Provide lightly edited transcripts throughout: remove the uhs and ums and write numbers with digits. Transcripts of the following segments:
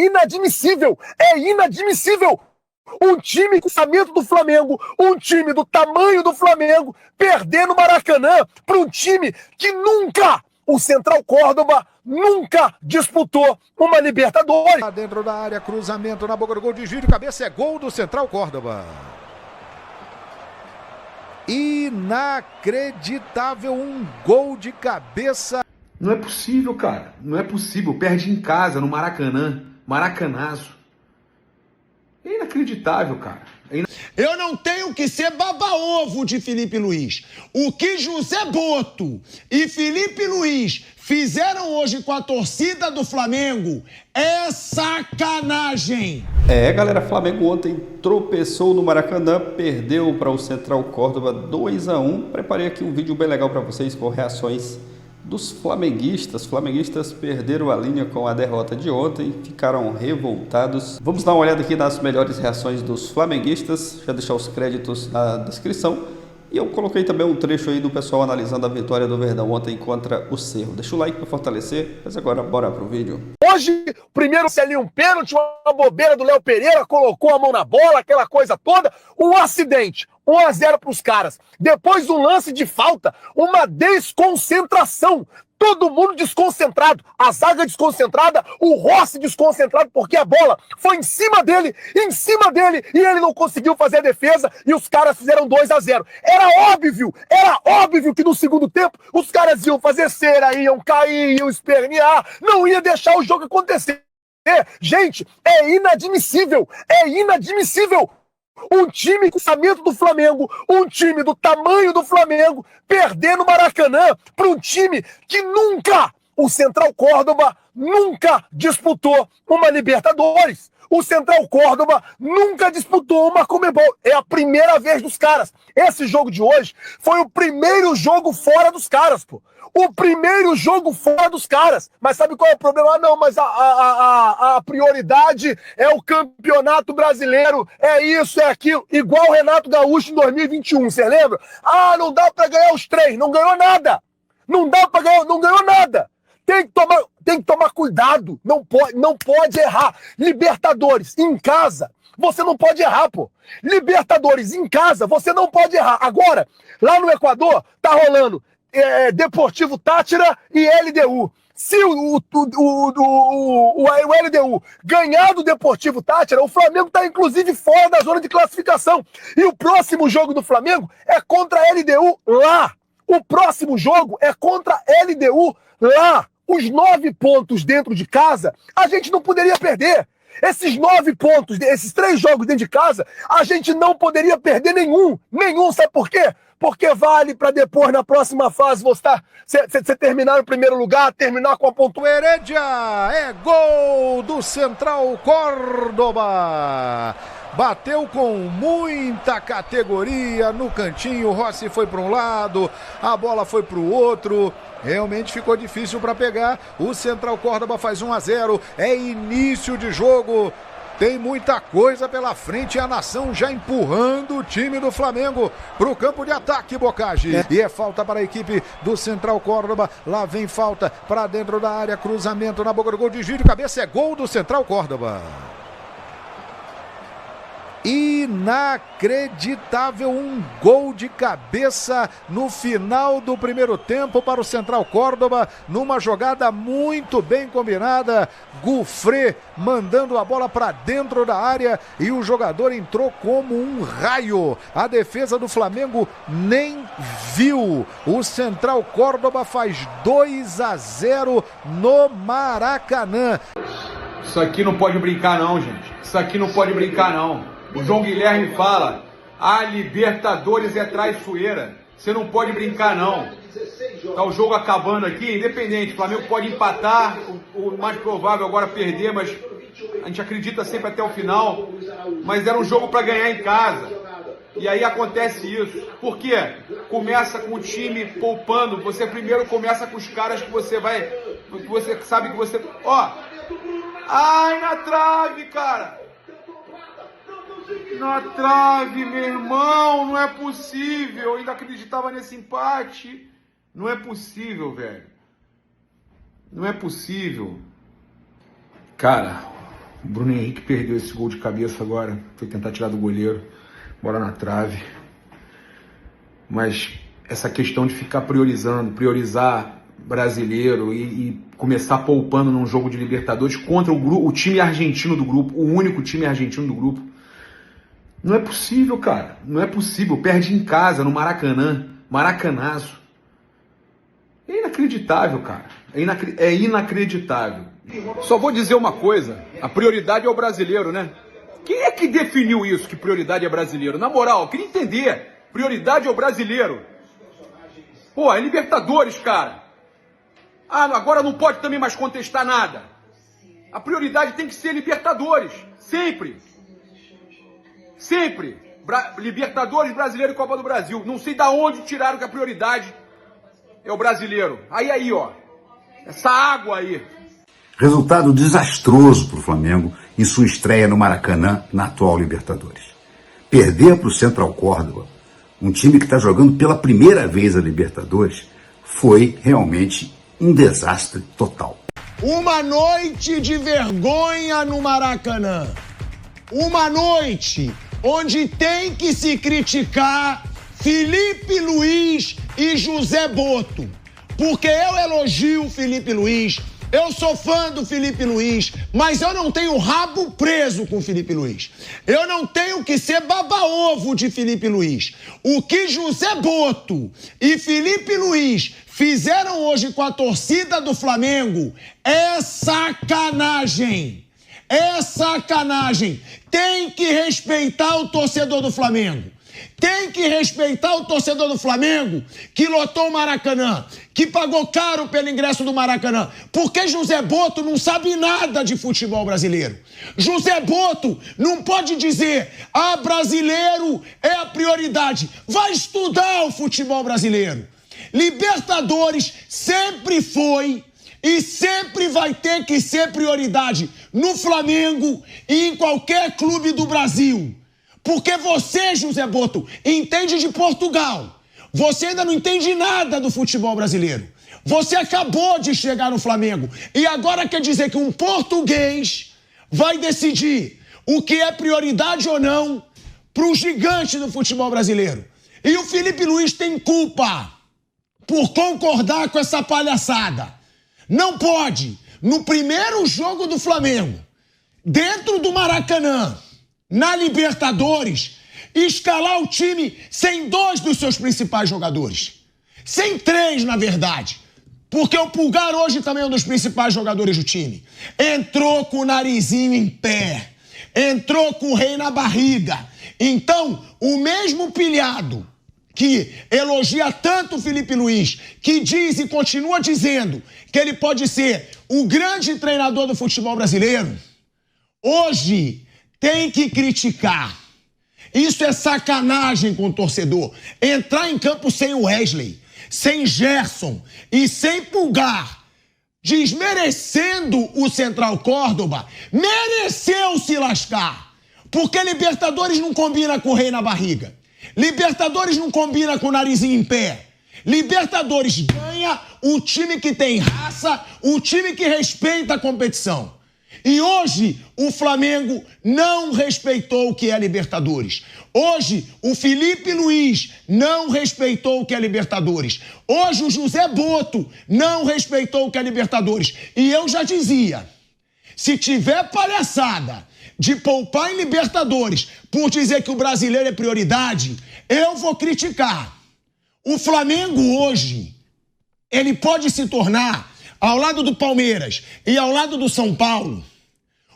inadmissível! É inadmissível! Um time com o orçamento do Flamengo, um time do tamanho do Flamengo, perder no Maracanã para um time que nunca, o Central Córdoba, nunca disputou uma Libertadores. Dentro da área, cruzamento na boca do gol, desvio de cabeça, é gol do Central Córdoba. Inacreditável, um gol de cabeça. Não é possível, cara. Não é possível. Perde em casa, no Maracanã. Maracanazo. É inacreditável, cara. Eu não tenho que ser baba-ovo de Felipe Luiz. O que José Boto e Felipe Luiz fizeram hoje com a torcida do Flamengo é sacanagem. Galera, Flamengo ontem tropeçou no Maracanã, perdeu para o Central Córdoba 2-1. Preparei aqui um vídeo bem legal para vocês com reações dos flamenguistas. Flamenguistas perderam a linha com a derrota de ontem, ficaram revoltados. Vamos dar uma olhada aqui nas melhores reações dos flamenguistas, já deixar os créditos na descrição. E eu coloquei também um trecho aí do pessoal analisando a vitória do Verdão ontem contra o Cerro. Deixa o like para fortalecer, mas agora bora pro vídeo. Hoje, primeiro ali um pênalti, uma bobeira do Léo Pereira, colocou a mão na bola, aquela coisa toda, um acidente. 1-0 para os caras. Depois um lance de falta, uma desconcentração. Todo mundo desconcentrado. A zaga desconcentrada, o Rossi desconcentrado, porque a bola foi em cima dele, e ele não conseguiu fazer a defesa, e os caras fizeram 2-0. Era óbvio que no segundo tempo os caras iam fazer cera, iam cair, iam espernear, não ia deixar o jogo acontecer. Gente, é inadmissível, um time com o orçamento do Flamengo, um time do tamanho do Flamengo, perder no Maracanã para um time que nunca, o Central Córdoba, nunca disputou uma Libertadores. O Central Córdoba nunca disputou uma Conmebol. É a primeira vez dos caras. Esse jogo de hoje foi o primeiro jogo fora dos caras, pô. O primeiro jogo fora dos caras. Mas sabe qual é o problema? Ah, não, mas a prioridade é o Campeonato Brasileiro, é isso, é aquilo. Igual o Renato Gaúcho em 2021, você lembra? Ah, não dá pra ganhar os 3, não ganhou nada. Não dá pra ganhar, não ganhou nada. Tem que tomar cuidado, não pode errar. Libertadores, em casa, você não pode errar, pô. Libertadores, em casa, você não pode errar. Agora, lá no Equador, tá rolando Deportivo Táchira e LDU. Se o LDU ganhar do Deportivo Táchira, o Flamengo está inclusive fora da zona de classificação. E o próximo jogo do Flamengo é contra a LDU lá. O próximo jogo é contra a LDU lá. Os 9 pontos dentro de casa, a gente não poderia perder. Esses 9 pontos, esses 3 jogos dentro de casa, a gente não poderia perder nenhum. Nenhum, sabe por quê? Porque vale para depois, na próxima fase, você terminar no primeiro lugar, terminar com a pontuação. Heredia, é gol do Central Córdoba. Bateu com muita categoria no cantinho, o Rossi foi para um lado, a bola foi para o outro. Realmente ficou difícil para pegar. O Central Córdoba faz 1-0, é início de jogo. Tem muita coisa pela frente, a nação já empurrando o time do Flamengo para o campo de ataque, Bocage. E é falta para a equipe do Central Córdoba. Lá vem falta para dentro da área, cruzamento na boca do gol, desvio de cabeça, é gol do Central Córdoba. Inacreditável, um gol de cabeça no final do primeiro tempo para o Central Córdoba, numa jogada muito bem combinada. Gouffré mandando a bola para dentro da área e o jogador entrou como um raio. A defesa do Flamengo nem viu. O Central Córdoba faz 2-0 no Maracanã. Isso aqui não pode brincar não, gente. Isso aqui não pode brincar não. O João Guilherme fala, a Libertadores é traiçoeira. Você não pode brincar, não. Tá o jogo acabando aqui, independente. O Flamengo pode empatar, o mais provável agora perder, mas a gente acredita sempre até o final. Mas era um jogo para ganhar em casa. E aí acontece isso. Por quê? Começa com o time poupando. Você primeiro começa com os caras que você vai... Que você sabe que você... Ó! Ai, na trave, cara! Na trave, meu irmão, não é possível. Eu ainda acreditava nesse empate. Não é possível, velho. Não é possível. Cara, O Bruno Henrique perdeu esse gol de cabeça agora. Foi tentar tirar do goleiro. Bola na trave. Mas essa questão de ficar priorizar brasileiro e começar poupando num jogo de Libertadores contra o time argentino do grupo, o único time argentino do grupo. Não é possível, cara. Não é possível. Perde em casa, no Maracanã. Maracanazo. É inacreditável, cara. É inacreditável. Só vou dizer uma coisa. A prioridade é o brasileiro, né? Quem é que definiu isso, que prioridade é brasileiro? Na moral, eu queria entender. Prioridade é o brasileiro. Pô, é Libertadores, cara. Ah, agora não pode também mais contestar nada. A prioridade tem que ser Libertadores. Sempre. Sempre. Libertadores, Brasileiro e Copa do Brasil. Não sei da onde tiraram que a prioridade é o brasileiro. Aí, ó. Essa água aí. Resultado desastroso para o Flamengo em sua estreia no Maracanã na atual Libertadores. Perder para o Central Córdoba, um time que está jogando pela primeira vez a Libertadores, foi realmente um desastre total. Uma noite de vergonha no Maracanã. Uma noite onde tem que se criticar Felipe Luiz e José Boto. Porque eu elogio o Felipe Luiz, eu sou fã do Felipe Luiz, mas eu não tenho rabo preso com o Felipe Luiz. Eu não tenho que ser baba-ovo de Felipe Luiz. O que José Boto e Felipe Luiz fizeram hoje com a torcida do Flamengo é sacanagem. É sacanagem. Tem que respeitar o torcedor do Flamengo. Tem que respeitar o torcedor do Flamengo que lotou o Maracanã, que pagou caro pelo ingresso do Maracanã. Porque José Boto não sabe nada de futebol brasileiro. José Boto não pode dizer, brasileiro é a prioridade. Vai estudar o futebol brasileiro. Libertadores sempre foi e sempre vai ter que ser prioridade no Flamengo e em qualquer clube do Brasil. Porque você, José Boto, entende de Portugal. Você ainda não entende nada do futebol brasileiro. Você acabou de chegar no Flamengo e agora quer dizer que um português vai decidir o que é prioridade ou não para o gigante do futebol brasileiro. E o Felipe Luiz tem culpa por concordar com essa palhaçada. Não pode, no primeiro jogo do Flamengo, dentro do Maracanã, na Libertadores, escalar o time sem 2 dos seus principais jogadores. Sem 3, na verdade. Porque o Pulgar hoje também é um dos principais jogadores do time. Entrou com o narizinho em pé. Entrou com o rei na barriga. Então, o mesmo pilhado que elogia tanto o Felipe Luiz, que diz e continua dizendo que ele pode ser o grande treinador do futebol brasileiro, hoje tem que criticar. Isso é sacanagem com o torcedor. Entrar em campo sem o Wesley, sem Gerson e sem Pulgar, desmerecendo o Central Córdoba, mereceu se lascar. Porque Libertadores não combina com o rei na barriga. Libertadores não combina com o narizinho em pé. Libertadores ganha o time que tem raça, o time que respeita a competição. E hoje o Flamengo não respeitou o que é Libertadores. Hoje o Felipe Luiz não respeitou o que é Libertadores. Hoje o José Boto não respeitou o que é Libertadores. E eu já dizia, se tiver palhaçada de poupar em Libertadores por dizer que o brasileiro é prioridade, eu vou criticar. O Flamengo hoje, ele pode se tornar, ao lado do Palmeiras e ao lado do São Paulo,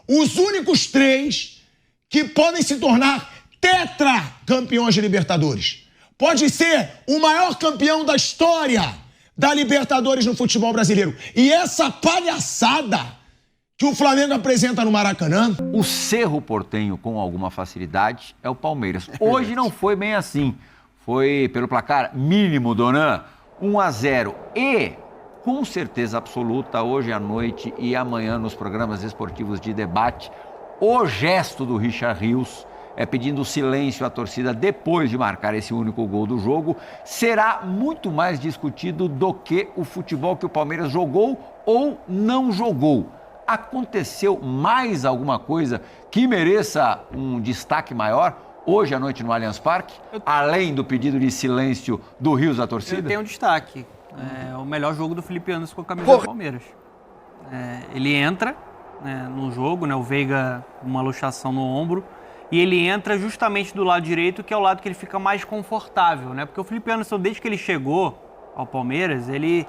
os únicos 3 que podem se tornar tetracampeões de Libertadores. Pode ser o maior campeão da história da Libertadores no futebol brasileiro. E essa palhaçada que o Flamengo apresenta no Maracanã... O Cerro Porteño, com alguma facilidade, é o Palmeiras. Hoje não foi bem assim. Foi pelo placar mínimo, Donan, 1-0. E... com certeza absoluta, hoje à noite e amanhã nos programas esportivos de debate, o gesto do Richard Rios, pedindo silêncio à torcida depois de marcar esse único gol do jogo, será muito mais discutido do que o futebol que o Palmeiras jogou ou não jogou. Aconteceu mais alguma coisa que mereça um destaque maior hoje à noite no Allianz Parque, além do pedido de silêncio do Rios da torcida? Eu tenho um destaque. É o melhor jogo do Felipe Anderson com a camisa do Palmeiras. Ele entra no jogo, né, o Veiga uma luxação no ombro, e ele entra justamente do lado direito, que é o lado que ele fica mais confortável, né? Porque o Felipe Anderson, desde que ele chegou ao Palmeiras, ele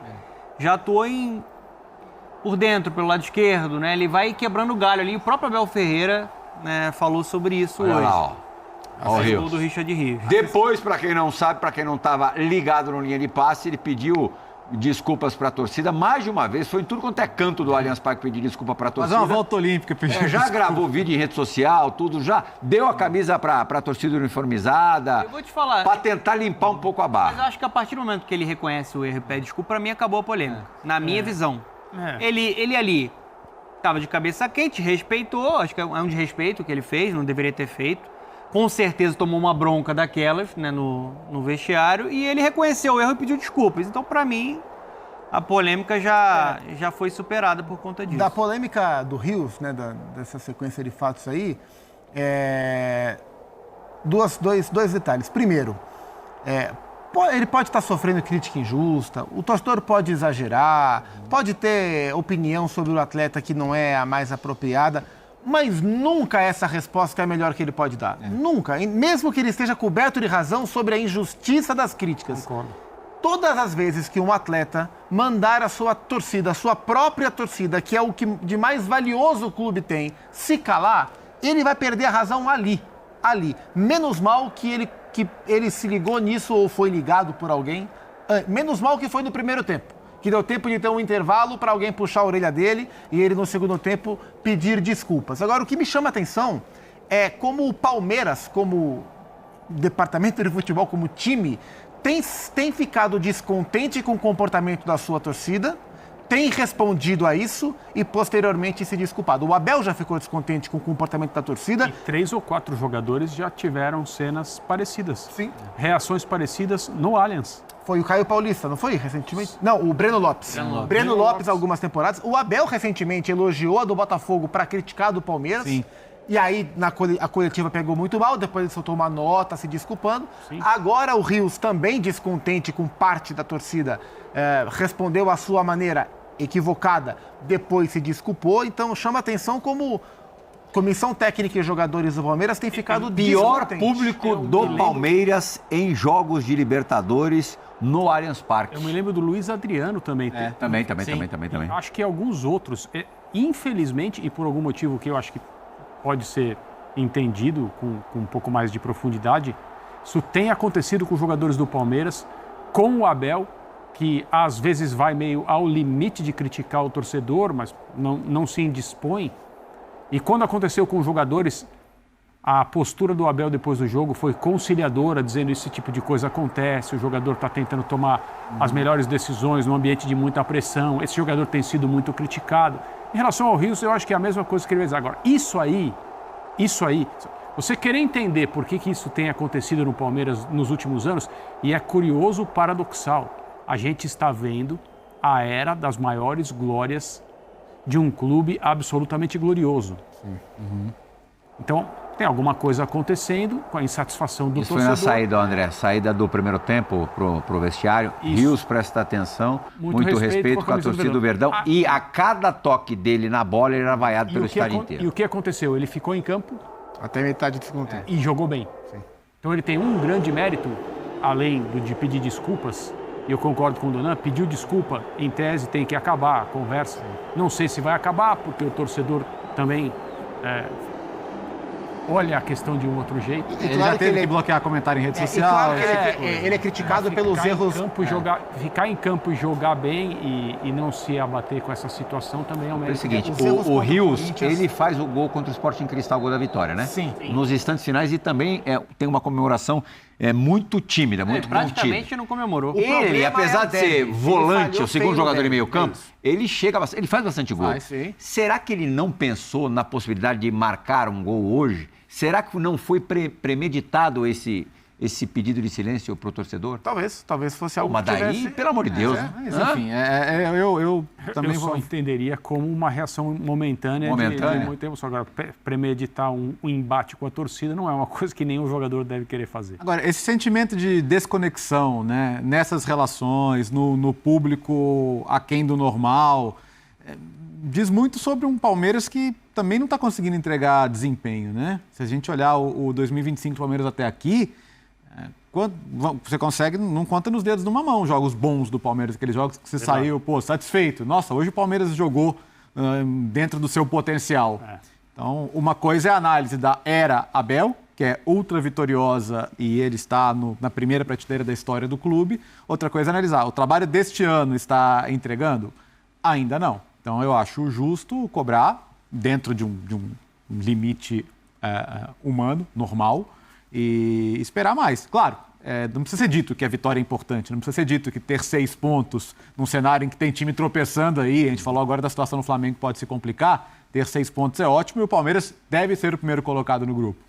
já atuou por dentro, pelo lado esquerdo, né? Ele vai quebrando o galho ali. O próprio Abel Ferreira, né, falou sobre isso hoje. Lá, ó. O Rios. Do Richard Rios. Depois, para quem não sabe, para quem não estava ligado no linha de passe, ele pediu desculpas para a torcida mais de uma vez. Foi em tudo quanto é canto do Allianz Parque pedir desculpa para a torcida. Mas é uma volta olímpica. Já gravou vídeo em rede social, tudo. Já deu a camisa para a torcida uniformizada. Eu vou te falar. Para tentar limpar um pouco a barra. Mas eu acho que a partir do momento que ele reconhece o erro e pede desculpa, para mim acabou a polêmica. Na minha visão. Ele ali estava de cabeça quente, respeitou. Acho que é um desrespeito que ele fez, não deveria ter feito. Com certeza tomou uma bronca daquelas, né, no vestiário, e ele reconheceu o erro e pediu desculpas. Então, para mim, a polêmica já foi superada por conta disso. Da polêmica do Rios, né, dessa sequência de fatos aí, dois detalhes. Primeiro, ele pode estar sofrendo crítica injusta, o torcedor pode exagerar, pode ter opinião sobre o atleta que não é a mais apropriada, mas nunca essa resposta é a melhor que ele pode dar. Nunca. Mesmo que ele esteja coberto de razão sobre a injustiça das críticas. Concordo. Todas as vezes que um atleta mandar a sua torcida, a sua própria torcida, que é o que de mais valioso o clube tem, se calar, ele vai perder a razão ali. Menos mal que ele se ligou nisso ou foi ligado por alguém. Menos mal que foi no primeiro tempo. Que deu tempo de ter um intervalo para alguém puxar a orelha dele e ele, no segundo tempo, pedir desculpas. Agora, o que me chama a atenção é como o Palmeiras, como departamento de futebol, como time, tem ficado descontente com o comportamento da sua torcida, tem respondido a isso e, posteriormente, se desculpado. O Abel já ficou descontente com o comportamento da torcida. E 3 ou 4 jogadores já tiveram cenas parecidas. Sim. Reações parecidas no Allianz. Foi o Caio Paulista, não foi? Recentemente? Não, o Breno Lopes. Breno Lopes, algumas temporadas. O Abel, recentemente, elogiou a do Botafogo para criticar a do Palmeiras. Sim. E aí, a coletiva pegou muito mal, depois ele soltou uma nota se desculpando. Sim. Agora, o Rios, também descontente com parte da torcida, respondeu à sua maneira equivocada, depois se desculpou. Então, chama atenção como comissão técnica e jogadores do Palmeiras têm ficado pior público do Palmeiras em jogos de Libertadores no Allianz Parque. Eu me lembro do Luiz Adriano também. Também. Acho que alguns outros, infelizmente, e por algum motivo que eu acho que pode ser entendido com um pouco mais de profundidade, isso tem acontecido com os jogadores do Palmeiras, com o Abel, que às vezes vai meio ao limite de criticar o torcedor, mas não se indispõe. E quando aconteceu com os jogadores, a postura do Abel depois do jogo foi conciliadora, dizendo esse tipo de coisa acontece, o jogador está tentando tomar as melhores decisões num ambiente de muita pressão, esse jogador tem sido muito criticado. Em relação ao Rios, eu acho que é a mesma coisa que ele vai dizer. Agora, isso aí, você querer entender por que isso tem acontecido no Palmeiras nos últimos anos, e é curioso, paradoxal, a gente está vendo a era das maiores glórias de um clube absolutamente glorioso. Então, tem alguma coisa acontecendo com a insatisfação do torcedor. Isso foi na saída, André, saída do primeiro tempo pro vestiário. Rios presta atenção, muito respeito com a torcida do Verdão. E a cada toque dele na bola, ele era vaiado pelo estádio inteiro. E o que aconteceu? Ele ficou em campo até metade do segundo tempo. E jogou bem. Sim. Então ele tem um grande mérito, além de pedir desculpas. E eu concordo com o Donan, pediu desculpa, em tese tem que acabar a conversa. Não sei se vai acabar, porque o torcedor também olha a questão de um outro jeito. Ele já teve que bloquear comentário em rede social. Claro que ele é criticado pelos erros. Ficar em campo e jogar bem e não se abater com essa situação também é um mérito. É o seguinte, o Rios, ele faz o gol contra o Sporting Cristal, o gol da vitória, né? Sim. Nos instantes finais, e também tem uma comemoração muito tímida, muito contida. Praticamente não comemorou. Ele, apesar de ser volante, o segundo jogador em meio campo, ele faz bastante gol. Será que ele não pensou na possibilidade de marcar um gol hoje? Será que não foi premeditado esse esse pedido de silêncio para o torcedor? Talvez fosse algo Mas que daí, tivesse... pelo amor de Deus. Mas, enfim, eu também só entenderia como uma reação momentânea. De muito tempo. Só agora, premeditar um embate com a torcida não é uma coisa que nenhum jogador deve querer fazer. Agora, esse sentimento de desconexão, né, nessas relações, no público aquém do normal, diz muito sobre um Palmeiras que também não está conseguindo entregar desempenho, né? Se a gente olhar o 2025 do Palmeiras até aqui, você consegue, não conta nos dedos de uma mão, jogos bons do Palmeiras, aqueles jogos que você saiu, satisfeito. Nossa, hoje o Palmeiras jogou dentro do seu potencial. Então, uma coisa é a análise da era Abel, que é ultra vitoriosa e ele está na primeira prateleira da história do clube. Outra coisa é analisar, o trabalho deste ano está entregando? Ainda não. Então, eu acho justo cobrar dentro de um limite humano, normal, e esperar mais. Claro, não precisa ser dito que a vitória é importante, não precisa ser dito que ter 6 pontos num cenário em que tem time tropeçando aí, a gente falou agora da situação no Flamengo que pode se complicar, ter 6 pontos é ótimo e o Palmeiras deve ser o primeiro colocado no grupo.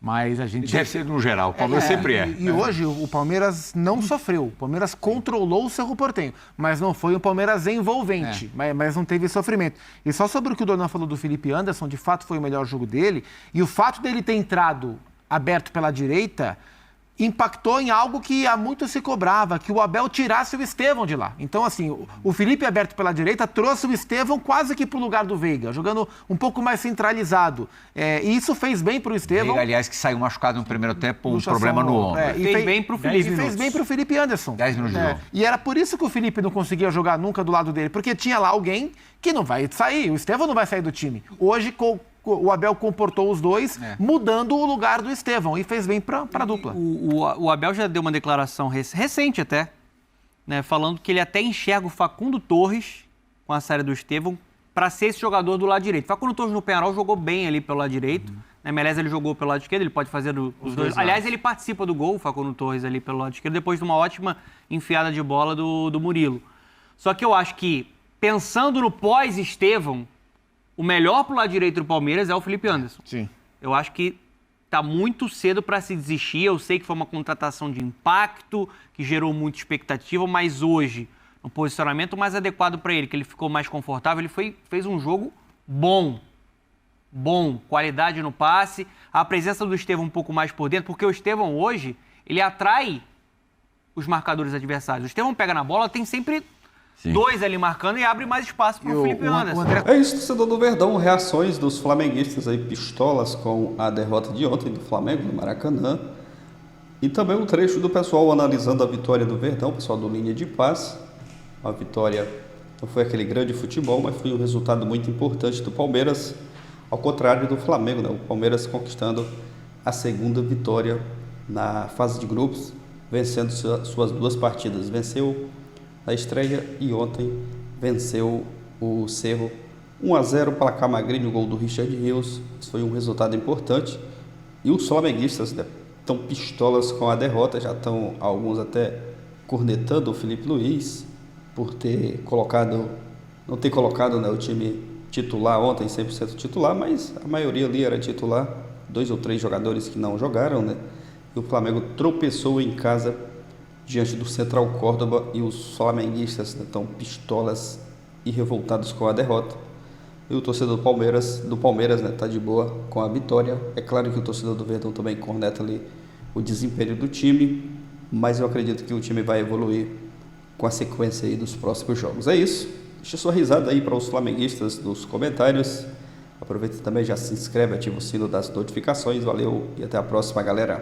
Mas a gente... Deve ser no geral, o Palmeiras sempre é. E hoje o Palmeiras não sofreu, o Palmeiras controlou o Cerro Porteño, mas não foi um Palmeiras envolvente, mas não teve sofrimento. E só sobre o que o Dornan falou do Felipe Anderson, de fato foi o melhor jogo dele, e o fato dele ter entrado aberto pela direita impactou em algo que há muito se cobrava, que o Abel tirasse o Estevão de lá. Então, assim, o Felipe aberto pela direita trouxe o Estevão quase que para o lugar do Veiga, jogando um pouco mais centralizado. E isso fez bem para o Estevão. Veiga, aliás, que saiu machucado no primeiro tempo, um problema no ombro. E fez bem para o Felipe. E fez bem para o Felipe Anderson. 10 minutos de jogo. E era por isso que o Felipe não conseguia jogar nunca do lado dele, porque tinha lá alguém que não vai sair, o Estevão não vai sair do time. Hoje, o Abel comportou os dois, mudando o lugar do Estevão e fez bem para a dupla. O Abel já deu uma declaração recente até, né, falando que ele até enxerga o Facundo Torres com a saída do Estevão para ser esse jogador do lado direito. Facundo Torres no Peñarol jogou bem ali pelo lado direito, né, Melés ele jogou pelo lado esquerdo, ele pode fazer os dois. Aliás, ele participa do gol, o Facundo Torres ali pelo lado esquerdo, depois de uma ótima enfiada de bola do Murilo. Só que eu acho que, pensando no pós-Estevão, o melhor pro lado direito do Palmeiras é o Felipe Anderson. Sim. Eu acho que tá muito cedo para se desistir. Eu sei que foi uma contratação de impacto, que gerou muita expectativa, mas hoje, no posicionamento mais adequado para ele, que ele ficou mais confortável, ele fez um jogo bom. Qualidade no passe, a presença do Estevão um pouco mais por dentro, porque o Estevão hoje, ele atrai os marcadores adversários. O Estevão pega na bola, tem sempre... Sim. 2 ali marcando e abre mais espaço para o Felipe Anderson. É isso, torcedor do Verdão. Reações dos flamenguistas aí, pistolas com a derrota de ontem do Flamengo no Maracanã. E também um trecho do pessoal analisando a vitória do Verdão, o pessoal do Linha de Paz. A vitória não foi aquele grande futebol, mas foi um resultado muito importante do Palmeiras, ao contrário do Flamengo, né? O Palmeiras conquistando a 2ª vitória na fase de grupos, vencendo suas 2 partidas. Venceu na estreia e ontem venceu o Cerro 1-0, placar magrinho, o gol do Richard Rios. Isso foi um resultado importante. E os flamenguistas estão pistolas com a derrota, já estão alguns até cornetando o Felipe Luiz por não ter colocado, né, o time titular ontem, 100% titular, mas a maioria ali era titular, 2 ou 3 jogadores que não jogaram, né? E o Flamengo tropeçou em casa diante do Central Córdoba e os flamenguistas estão pistolas e revoltados com a derrota. E o torcedor do Palmeiras, né, tá de boa com a vitória. É claro que o torcedor do Verdão também corneta ali o desempenho do time, mas eu acredito que o time vai evoluir com a sequência aí dos próximos jogos. É isso. Deixa sua risada aí para os flamenguistas nos comentários. Aproveita também, já se inscreve, ativa o sino das notificações. Valeu e até a próxima, galera.